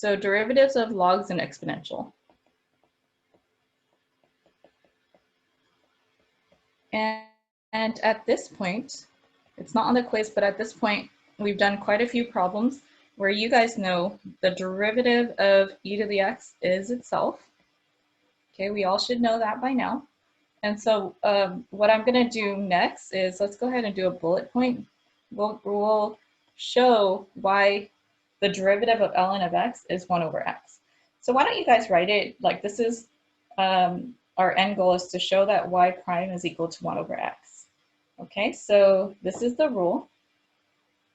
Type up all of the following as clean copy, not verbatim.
So derivatives of logs and exponential. And at this point, it's not on the quiz, but at this point, we've done quite a few problems where you guys know the derivative of e to the x is itself. Okay, we all should know that by now. And so what I'm going to do next is let's go ahead and do a bullet point. We'll show why the derivative of ln of x is 1 over x. So why don't you guys write it like this is our end goal is to show that y prime is equal to 1 over x. Okay, so this is the rule.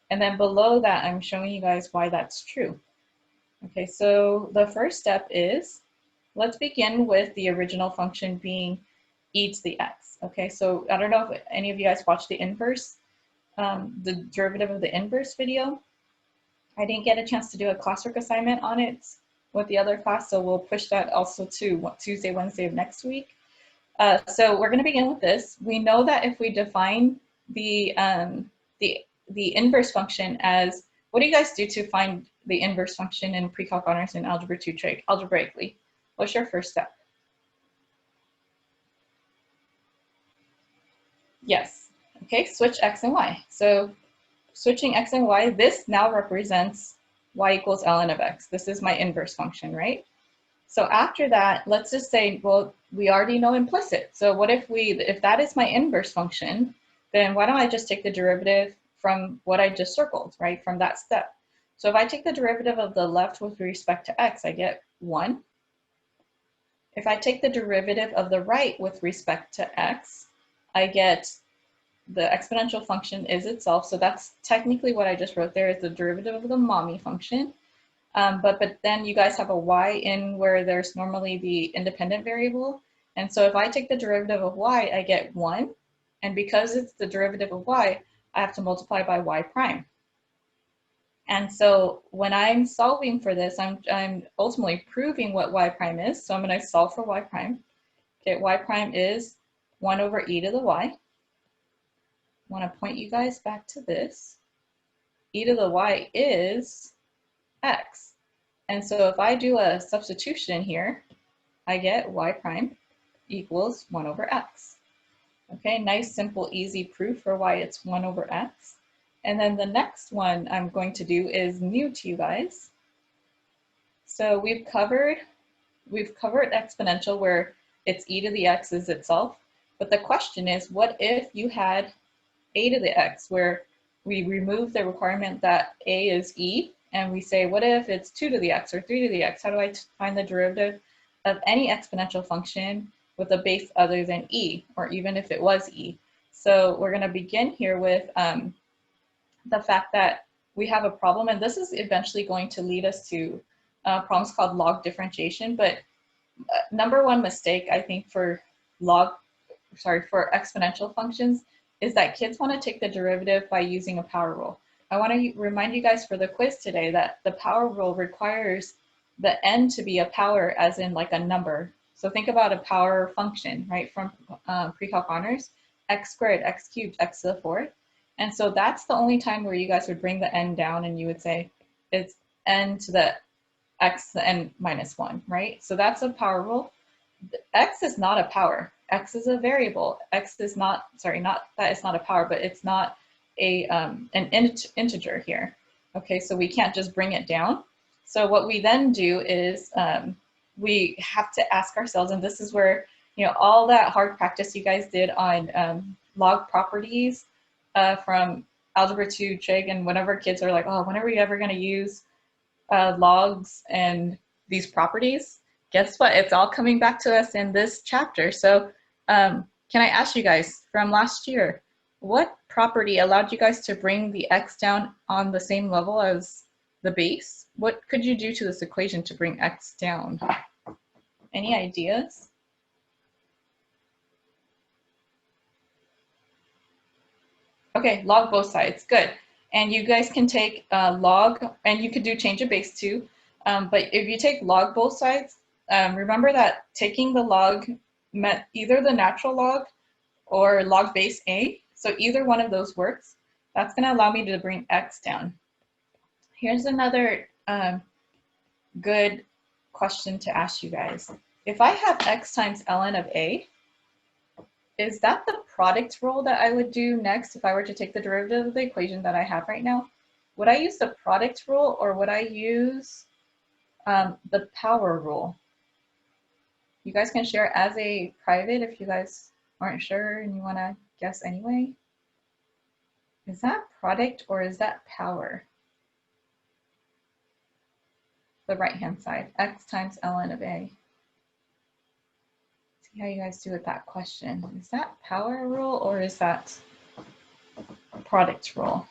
And then below that, I'm showing you guys why that's true. Okay, so the first step is, let's begin with the original function being e to the x. Okay, so I don't know if any of you guys watched the inverse, the derivative of the inverse video. I didn't get a chance to do a classwork assignment on it with the other class, so we'll push that also to Tuesday, Wednesday of next week. So we're going to begin with this. We know that if we define the inverse function as, what do you guys do to find the inverse function in pre-calc honors and algebra 2 trig algebraically? What's your first step? Yes. Okay, switch x and y. So switching x and y, this now represents y equals ln of x. This is my inverse function, right? So after that, let's just say, well, we already know implicit. So what if that is my inverse function, then why don't I just take the derivative from what I just circled, right? From that step. So if I take the derivative of the left with respect to x, I get 1. If I take the derivative of the right with respect to x, I get the exponential function is itself. So that's technically what I just wrote there is the derivative of the mommy function. But then you guys have a y in where there's normally the independent variable. And so if I take the derivative of y, I get 1. And because it's the derivative of y, I have to multiply by y prime. And so when I'm solving for this, I'm ultimately proving what y prime is. So I'm going to solve for y prime. Okay, y prime is 1 over e to the y. I want to point you guys back to this. E to the y is x. And so if I do a substitution here, I get y prime equals 1 over x. Okay, nice, simple, easy proof for why it's 1 over x. And then the next one I'm going to do is new to you guys. So we've covered exponential where it's e to the x is itself. But the question is, what if you had a to the x where we remove the requirement that a is e and we say, what if it's 2 to the x or 3 to the x? How do I find the derivative of any exponential function with a base other than e, or even if it was e? So we're going to begin here with the fact that we have a problem, and this is eventually going to lead us to problems called log differentiation. But number one mistake, I think, for exponential functions is that kids want to take the derivative by using a power rule. I want to remind you guys for the quiz today that the power rule requires the n to be a power as in like a number. So think about a power function, right, from pre-calc honors, x squared, x cubed, x to the 4th. And so that's the only time where you guys would bring the n down and you would say it's n to the x to the n minus 1, right? So that's a power rule. X is not a power. X is a variable. X is not, sorry, not that it's not a power, but it's not an integer here. Okay, so we can't just bring it down. So what we then do is we have to ask ourselves, and this is where, you know, all that hard practice you guys did on log properties from algebra 2 trig, and whenever kids are like, oh, when are we ever going to use logs and these properties? Guess what? It's all coming back to us in this chapter. So can I ask you guys from last year, what property allowed you guys to bring the x down on the same level as the base? What could you do to this equation to bring x down? Any ideas? Okay, log both sides, good. And you guys can take log, and you could do change of base too. But if you take log both sides, remember that taking the log meant either the natural log or log base a. So either one of those works. That's going to allow me to bring x down. Here's another good question to ask you guys. If I have x times ln of a, is that the product rule that I would do next if I were to take the derivative of the equation that I have right now? Would I use the product rule or would I use the power rule? You guys can share as a private if you guys aren't sure and you want to guess anyway. Is that product or is that power? The right-hand side, x times ln of a. See how you guys do with that question. Is that power rule or is that product rule?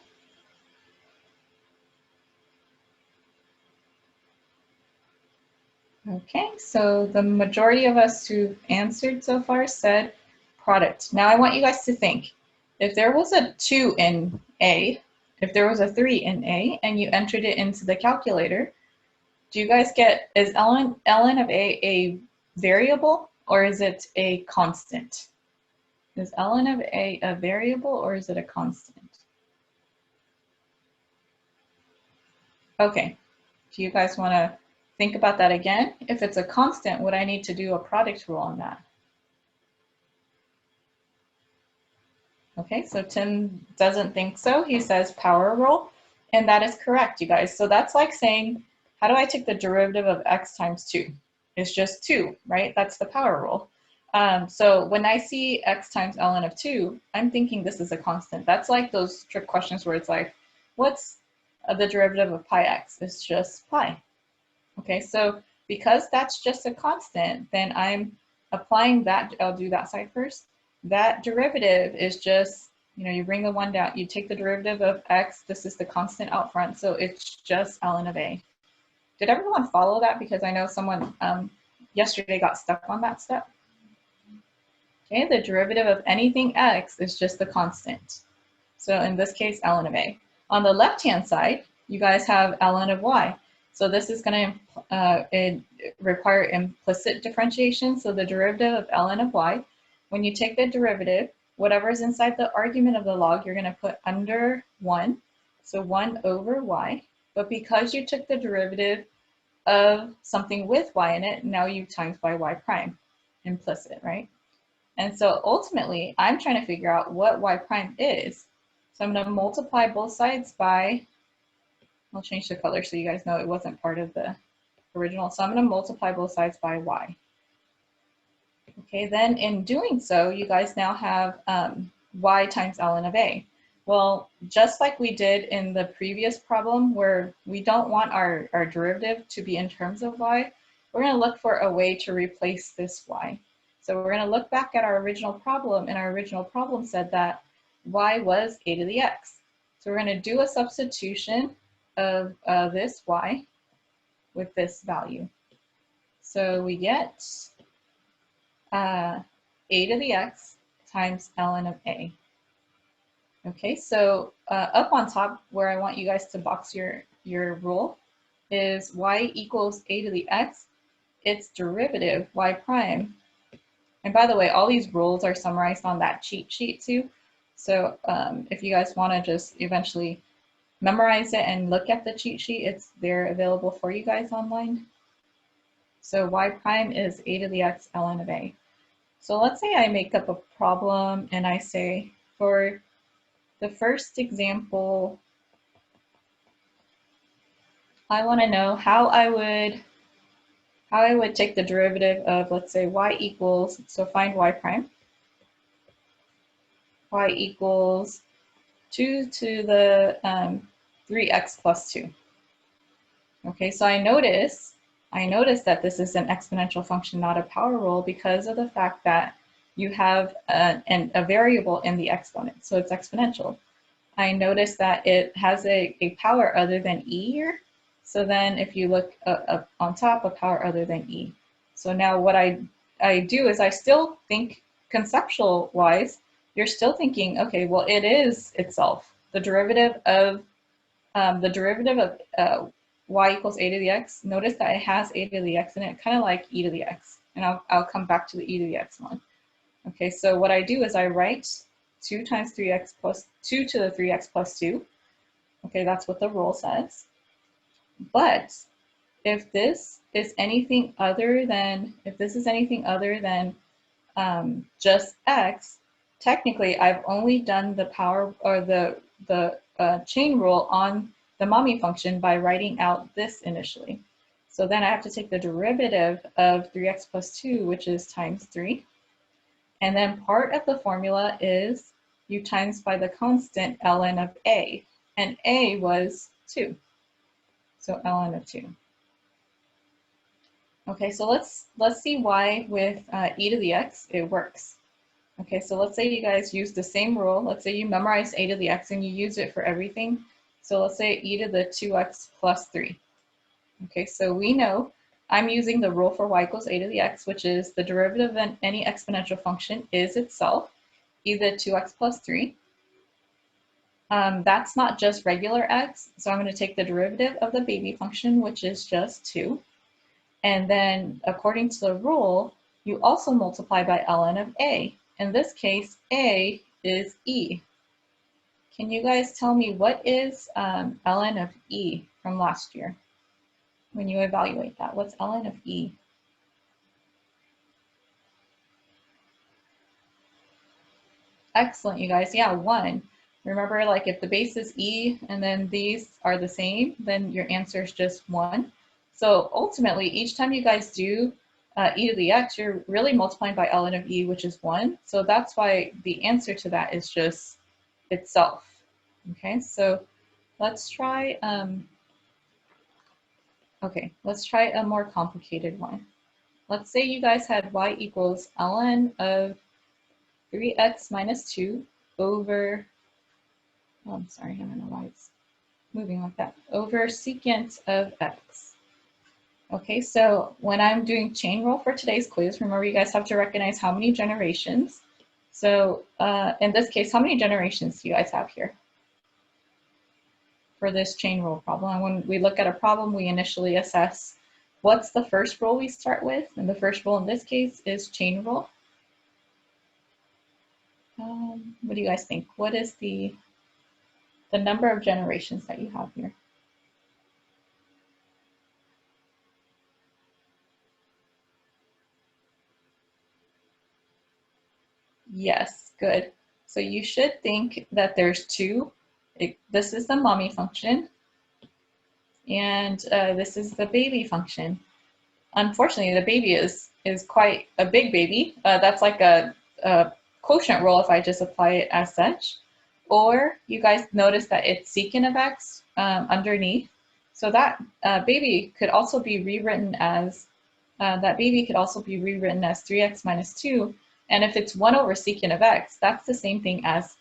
Okay, so the majority of us who answered so far said product. Now I want you guys to think, if there was a 2 in A, if there was a 3 in A, and you entered it into the calculator, do you guys get, is ln of a variable or is it a constant? Is ln of a variable or is it a constant? Okay, do you guys want to think about that again? If it's a constant, would I need to do a product rule on that? Okay, so Tim doesn't think so. He says power rule, and that is correct, you guys. So that's like saying, how do I take the derivative of x times 2? It's just 2, right? That's the power rule. So when I see x times ln of 2, I'm thinking this is a constant. That's like those trick questions where it's like, what's the derivative of pi x? It's just pi. Okay, so because that's just a constant, then I'm applying that, I'll do that side first. That derivative is just, you bring the 1 down, you take the derivative of x, this is the constant out front, so it's just ln of a. Did everyone follow that? Because I know someone yesterday got stuck on that step. Okay, the derivative of anything x is just the constant. So in this case, ln of a. On the left-hand side, you guys have ln of y. So this is going to require implicit differentiation. So the derivative of ln of y, when you take the derivative, whatever is inside the argument of the log, you're going to put under 1. So 1 over y. But because you took the derivative of something with y in it, now you times by y prime, implicit, right? And so ultimately, I'm trying to figure out what y prime is. So I'm going to multiply both sides by, I'll change the color so you guys know it wasn't part of the original. So I'm going to multiply both sides by y. Okay, then in doing so, you guys now have y times ln of a. Well, just like we did in the previous problem where we don't want our derivative to be in terms of y, we're going to look for a way to replace this y. So we're going to look back at our original problem, and our original problem said that y was a to the x. So we're going to do a substitution of this y with this value. So we get a to the x times ln of a. Okay, so up on top where I want you guys to box your rule is y equals a to the x, its derivative, y prime. And by the way, all these rules are summarized on that cheat sheet too. So if you guys want to just eventually memorize it and look at the cheat sheet, it's there available for you guys online. So y prime is a to the x ln of a. So let's say I make up a problem and I say for the first example, I want to know how I would take the derivative of, let's say, y equals, so find y prime. Y equals 2 to the 3x plus 2. Okay, so I notice that this is an exponential function, not a power rule, because of the fact that you have a variable in the exponent, so it's exponential. I notice that it has a power other than e here. So then if you look up on top, a power other than e. So now what I do is I still think conceptual wise, you're still thinking, okay, well, it is itself. The derivative of y equals a to the x, notice that it has a to the x in it, kind of like e to the x. And I'll come back to the e to the x one. Okay, so what I do is I write 2 times 3x plus 2 to the 3x plus 2. Okay, that's what the rule says. But if this is anything other than, just x, technically I've only done the power or the chain rule on the mommy function by writing out this initially. So then I have to take the derivative of 3x plus 2, which is times 3. And then part of the formula is you times by the constant ln of a. And a was 2. So ln of 2. Okay, so let's see why with e to the x it works. Okay, so let's say you guys use the same rule. Let's say you memorize a to the x and you use it for everything. So let's say e to the 2x plus 3. Okay, so we know I'm using the rule for y equals a to the x, which is the derivative of any exponential function is itself e to the 2x plus 3. That's not just regular x, so I'm going to take the derivative of the baby function, which is just 2. And then according to the rule, you also multiply by ln of a. In this case, a is e. Can you guys tell me what is ln of e from last year? When you evaluate that, what's ln of e? Excellent, you guys. Yeah, 1. Remember, like if the base is e and then these are the same, then your answer is just 1. So ultimately, each time you guys do e to the x, you're really multiplying by ln of e, which is 1. So that's why the answer to that is just itself. Okay, so let's try, let's try a more complicated one. Let's say you guys had y equals ln of 3x minus 2 over, oh, I'm sorry, I don't know why it's moving like that, over secant of x. Okay, so when I'm doing chain rule for today's quiz, remember you guys have to recognize how many generations. So in this case, how many generations do you guys have here for this chain rule problem? And when we look at a problem, we initially assess what's the first rule we start with. And the first rule in this case is chain rule. What do you guys think? What is the number of generations that you have here? Yes, good. So you should think that there's 2. This is the mommy function, and this is the baby function. Unfortunately, the baby is quite a big baby. That's like a quotient rule if I just apply it as such. Or you guys notice that it's secant of x underneath. So that baby could also be rewritten as 3x minus 2. And if it's 1 over secant of x, that's the same thing as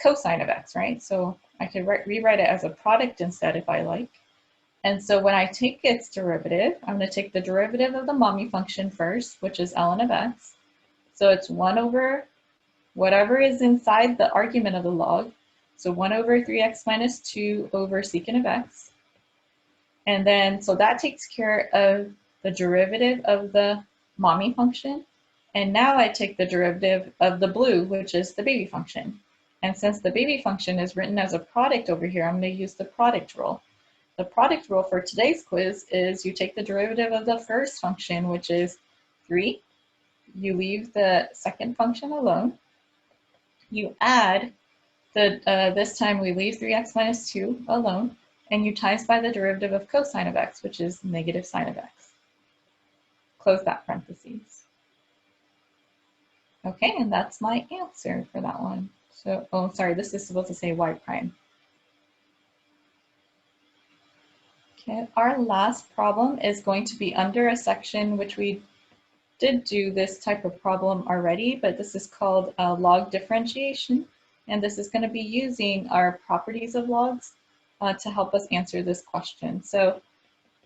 cosine of x, right? So I could rewrite it as a product instead if I like. And so when I take its derivative, I'm going to take the derivative of the mommy function first, which is ln of x. So it's 1 over whatever is inside the argument of the log. So 1 over 3x minus 2 over secant of x. And then, so that takes care of the derivative of the mommy function. And now I take the derivative of the blue, which is the baby function. And since the baby function is written as a product over here, I'm going to use the product rule. The product rule for today's quiz is you take the derivative of the first function, which is 3. You leave the second function alone. You add this time we leave 3x minus 2 alone, and you times by the derivative of cosine of x, which is negative sine of x. Close that parentheses. Okay, and that's my answer for that one. So, oh, sorry, this is supposed to say y prime. Okay, our last problem is going to be under a section which we did do this type of problem already, but this is called log differentiation. And this is going to be using our properties of logs to help us answer this question. So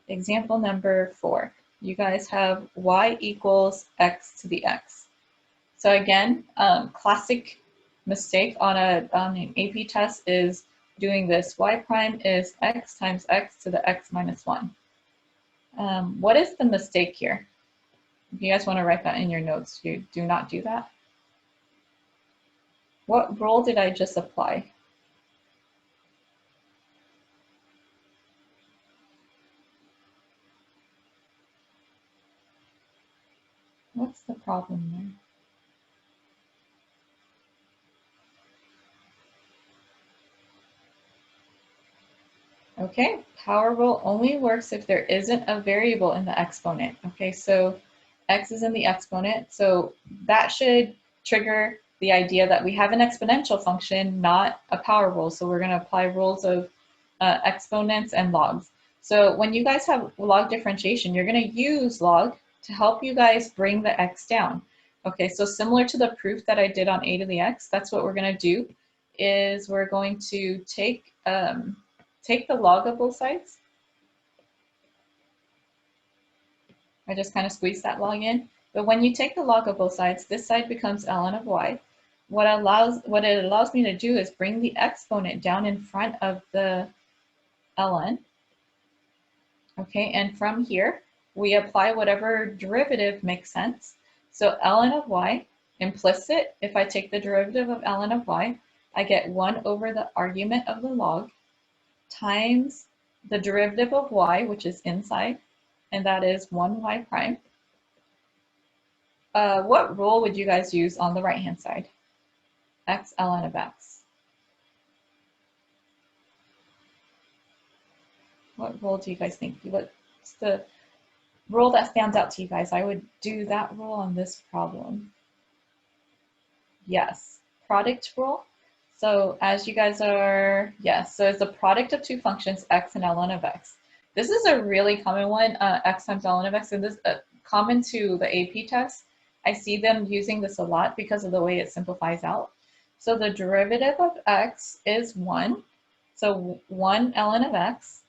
example number 4, you guys have y equals x to the x. So again, classic mistake on an AP test is doing this. Y prime is x times x to the x minus 1. What is the mistake here? If you guys want to write that in your notes, you do not do that. What rule did I just apply? What's the problem there? Okay, power rule only works if there isn't a variable in the exponent. Okay, so x is in the exponent, so that should trigger the idea that we have an exponential function, not a power rule. So we're going to apply rules of exponents and logs. So when you guys have log differentiation, you're going to use log to help you guys bring the x down. Okay, so similar to the proof that I did on a to the x, that's what we're going to do, is we're going to take the log of both sides. I just kind of squeeze that log in. But when you take the log of both sides, this side becomes ln of y. What it allows me to do is bring the exponent down in front of the ln. Okay, and from here, we apply whatever derivative makes sense. So ln of y, implicit, if I take the derivative of ln of y, I get 1 over the argument of the log times the derivative of y, which is inside, and that is 1y prime. What rule would you guys use on the right-hand side? X ln of x. What rule do you guys think? What's the rule that stands out to you guys? I would do that rule on this problem. Yes, product rule. So as you guys are, yes, so it's the product of two functions, x and ln of x. This is a really common one, x times ln of x, and this common to the AP test. I see them using this a lot because of the way it simplifies out. So the derivative of x is 1. So 1 ln of x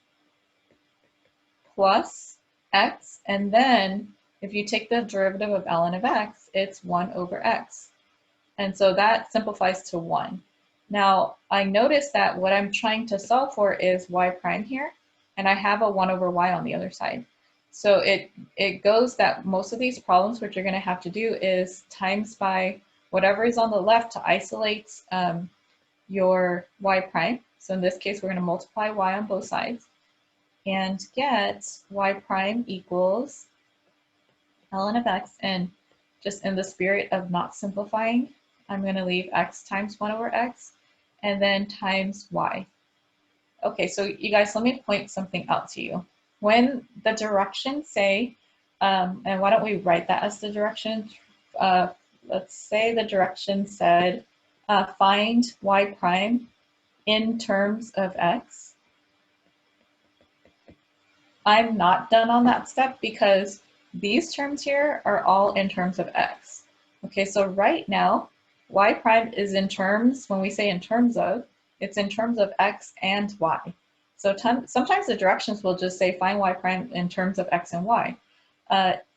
plus x, and then if you take the derivative of ln of x, it's 1 over x. And so that simplifies to 1. Now, I notice that what I'm trying to solve for is y prime here, and I have a 1 over y on the other side. So it goes that most of these problems, what you're going to have to do is times by whatever is on the left to isolate your y prime. So in this case, we're going to multiply y on both sides and get y prime equals ln of x. And just in the spirit of not simplifying, I'm going to leave x times 1 over x and then times y. Okay, so you guys, let me point something out to you. When the directions say, and why don't we write that as the direction? Let's say the direction said, find y prime in terms of x. I'm not done on that step because these terms here are all in terms of x. Okay, so right now, y prime is in terms, when we say in terms of, it's in terms of x and y. So sometimes the directions will just say find y prime in terms of x and y.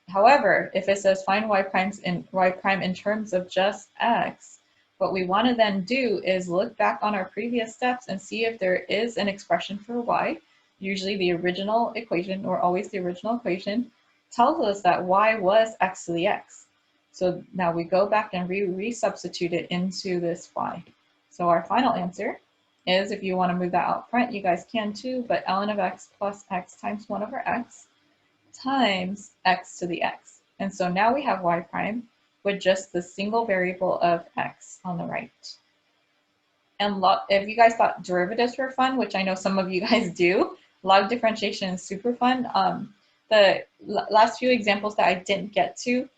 However, if it says find y prime in terms of just x, what we want to then do is look back on our previous steps and see if there is an expression for y. Usually the original equation, or always the original equation, tells us that y was x to the x. So now we go back and re-substitute it into this y. So our final answer is, if you want to move that out front, you guys can too, but ln of x plus x times 1 over x times x to the x. And so now we have y prime with just the single variable of x on the right. And if you guys thought derivatives were fun, which I know some of you guys do, log differentiation is super fun. The last few examples that I didn't get to,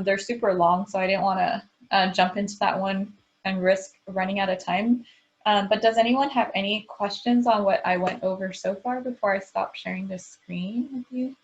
they're super long, so I didn't want to jump into that one and risk running out of time. But does anyone have any questions on what I went over so far before I stop sharing the screen with you?